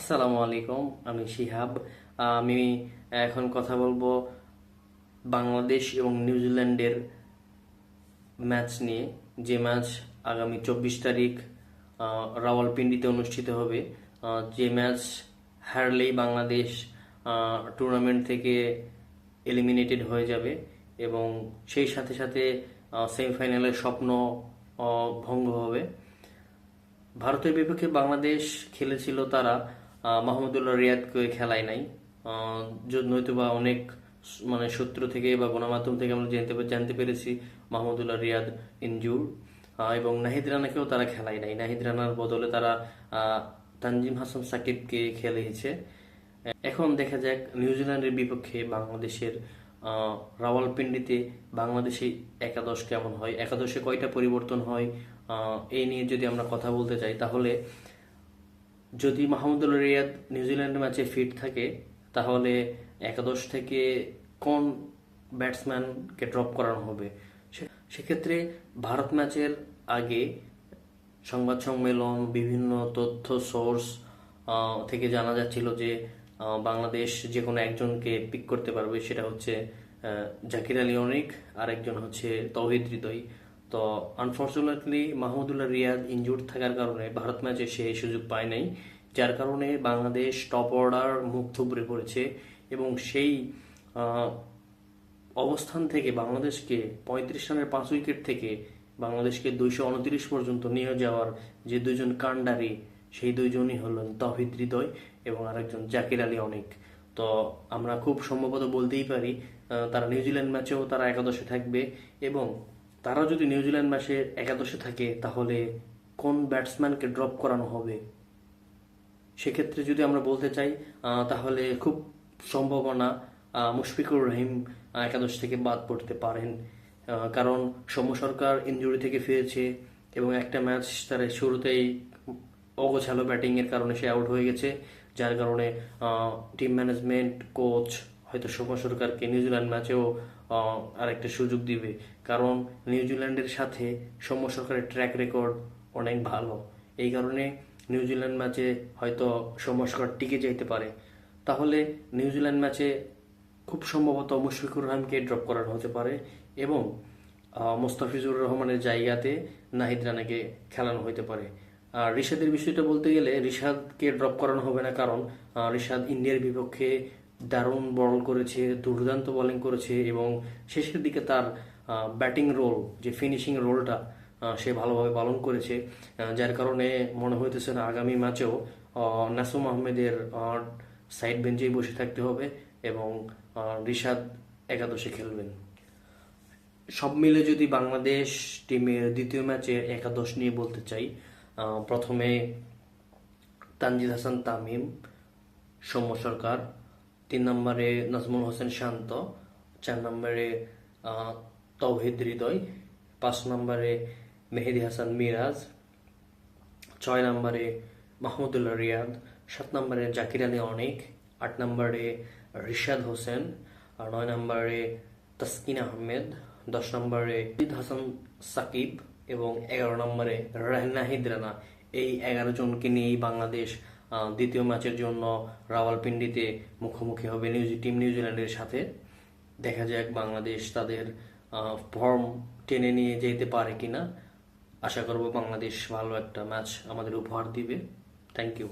আসসালামু আলাইকুম। আমি শিহাব। আমি এখন কথা বলবো বাংলাদেশ এবং নিউজিল্যান্ডের ম্যাচ নিয়ে। যে ম্যাচ আগামী 24 তারিখ রাওয়ালপিন্ডিতে অনুষ্ঠিত হবে। যে ম্যাচ হারলেই বাংলাদেশ টুর্নামেন্ট থেকে এলিমিনেটেড হয়ে যাবে এবং সেই সাথে সাথে সেমিফাইনালের স্বপ্ন ভঙ্গ হবে। ভারতের বিপক্ষে বাংলাদেশ খেলেছিল, তারা মাহমুদুল্লাহ রিয়াদকে খেলায় নাই। নয়তোবা অনেক সূত্র থেকে বা গণমাধ্যম থেকে আমরা জানতে পেরেছি মাহমুদুল্লাহ রিয়াদ ইনজুর, এবং নাহিদ রানাকেও তারা খেলায় নাই। নাহিদ রানার বদলে তারা তানজিম হাসান সাকিবকে খেলিয়েছে। এখন দেখা যাক নিউজিল্যান্ডের বিপক্ষে বাংলাদেশের রাওয়ালপিন্ডিতে বাংলাদেশি একাদশ কেমন হয়, একাদশে কয়টা পরিবর্তন হয়। এই নিয়ে যদি আমরা কথা বলতে চাই, তাহলে যদি মাহমুদুল রিয়াদ নিউজিল্যান্ড ম্যাচে ফিট থাকে, তাহলে একাদশ থেকে কোন ব্যাটসম্যানকে ড্রপ করানো হবে। সেক্ষেত্রে ভারত ম্যাচের আগে সংবাদ সম্মেলন, বিভিন্ন তথ্য সোর্স থেকে জানা যাচ্ছিল যে বাংলাদেশ যে কোনো একজনকে পিক করতে পারবে, সেটা হচ্ছে জাকির আলী অনিক, আর একজন হচ্ছে তৌহিদ হৃদয়। তো আনফর্চুনেটলি মাহমুদুল্লাহ রিয়াদ ইনজুর্ড থাকার কারণে ভারত ম্যাচে সে সুযোগ পায় নাই, যার কারণে বাংলাদেশ টপ অর্ডার মুখ থুবড়ে পড়েছে এবং সেই অবস্থান থেকে বাংলাদেশকে 35 রানের 5 উইকেট থেকে বাংলাদেশকে 229 পর্যন্ত নিয়ে যাওয়ার যে দুইজন কাণ্ডারি, সেই দুইজনই হলেন তৌহিদ হৃদয় এবং আরেকজন জাকির আলী অনিক। তো আমরা খুব সম্ভবত বলতেই পারি তারা নিউজিল্যান্ড ম্যাচেও তারা একাদশে থাকবে। এবং তারা যদি নিউজিল্যান্ড ম্যাচে একাদশে থাকে, তাহলে কোন ব্যাটসম্যানকে ড্রপ করানো হবে সেক্ষেত্রে যদি আমরা বলতে চাই, তাহলে খুব সম্ভাবনা মুশফিকুর রহিম একাদশ থেকে বাদ পড়তে পারেন। কারণ সৌম্য সরকার ইনজুরি থেকে ফিরেছে এবং একটা ম্যাচ তার শুরুতেই অগোছালো ব্যাটিংয়ের কারণে সে আউট হয়ে গেছে, যার কারণে টিম ম্যানেজমেন্ট, কোচ হয়তো সৌম্য সরকারকে নিউজিল্যান্ড ম্যাচেও আরেকটা সুযোগ দিবে। কারণ নিউজিল্যান্ডের সাথে সৌম্য সরকারের ট্র্যাক রেকর্ড অনেক ভালো, এই কারণে নিউজিল্যান্ড ম্যাচে হয়তো সৌম্য সরকার টিকে যেতে পারে। তাহলে নিউজিল্যান্ড ম্যাচে খুব সম্ভবত মুশফিকুর রহিমকে ড্রপ করানো হতে পারে এবং মোস্তাফিজুর রহমানের জায়গাতে নাহিদ রানাকে খেলানো হতে পারে। আর রিশাদের বিষয়টা বলতে গেলে রিশাদকে ড্রপ করানো হবে না, কারণ রিশাদ ইন্ডিয়ার বিপক্ষে দারুণ বল করেছে, দুর্দান্ত বোলিং করেছে এবং শেষের দিকে তার ব্যাটিং রোল, যে ফিনিশিং রোলটা সে ভালোভাবে পালন করেছে, যার কারণে মনে হইতেছে না আগামী ম্যাচেও নাসুম আহমেদের সাইড বেঞ্চেই বসে থাকতে হবে এবং রিশাদ একাদশে খেলবেন। সব মিলে যদি বাংলাদেশ টিমের দ্বিতীয় ম্যাচে একাদশ নিয়ে বলতে চাই, প্রথমে তানজিদ হাসান তামিম, সৌম্য সরকার, 3 নম্বরে নাজমুল হোসেন শান্ত, 4 নম্বরে তৌহিদ হৃদয়, 5 নম্বরে মেহেদী হাসান মিরাজ, 6 নম্বরে মাহমুদুল্লাহ রিয়াদ, 7 নম্বরে জাকির আলী অনিক, 8 নম্বরে রিশাদ হোসেন, আর 9 নম্বরে তাসকিন আহমেদ, 10 নম্বরে হাসান সাকিব এবং 11 নম্বরে নাহিদ রানা। এই 11 জনকে নিয়েই বাংলাদেশ দ্বিতীয় ম্যাচের জন্য রাওয়ালপিন্ডিতে মুখোমুখি হবে টিম নিউজিল্যান্ডের সাথে। দেখা যাক বাংলাদেশ তাদের ফর্ম টেনে নিয়ে যেতে পারে কিনা। আশা করব বাংলাদেশ ভালো একটা ম্যাচ আমাদের উপহার দিবে। Thank you.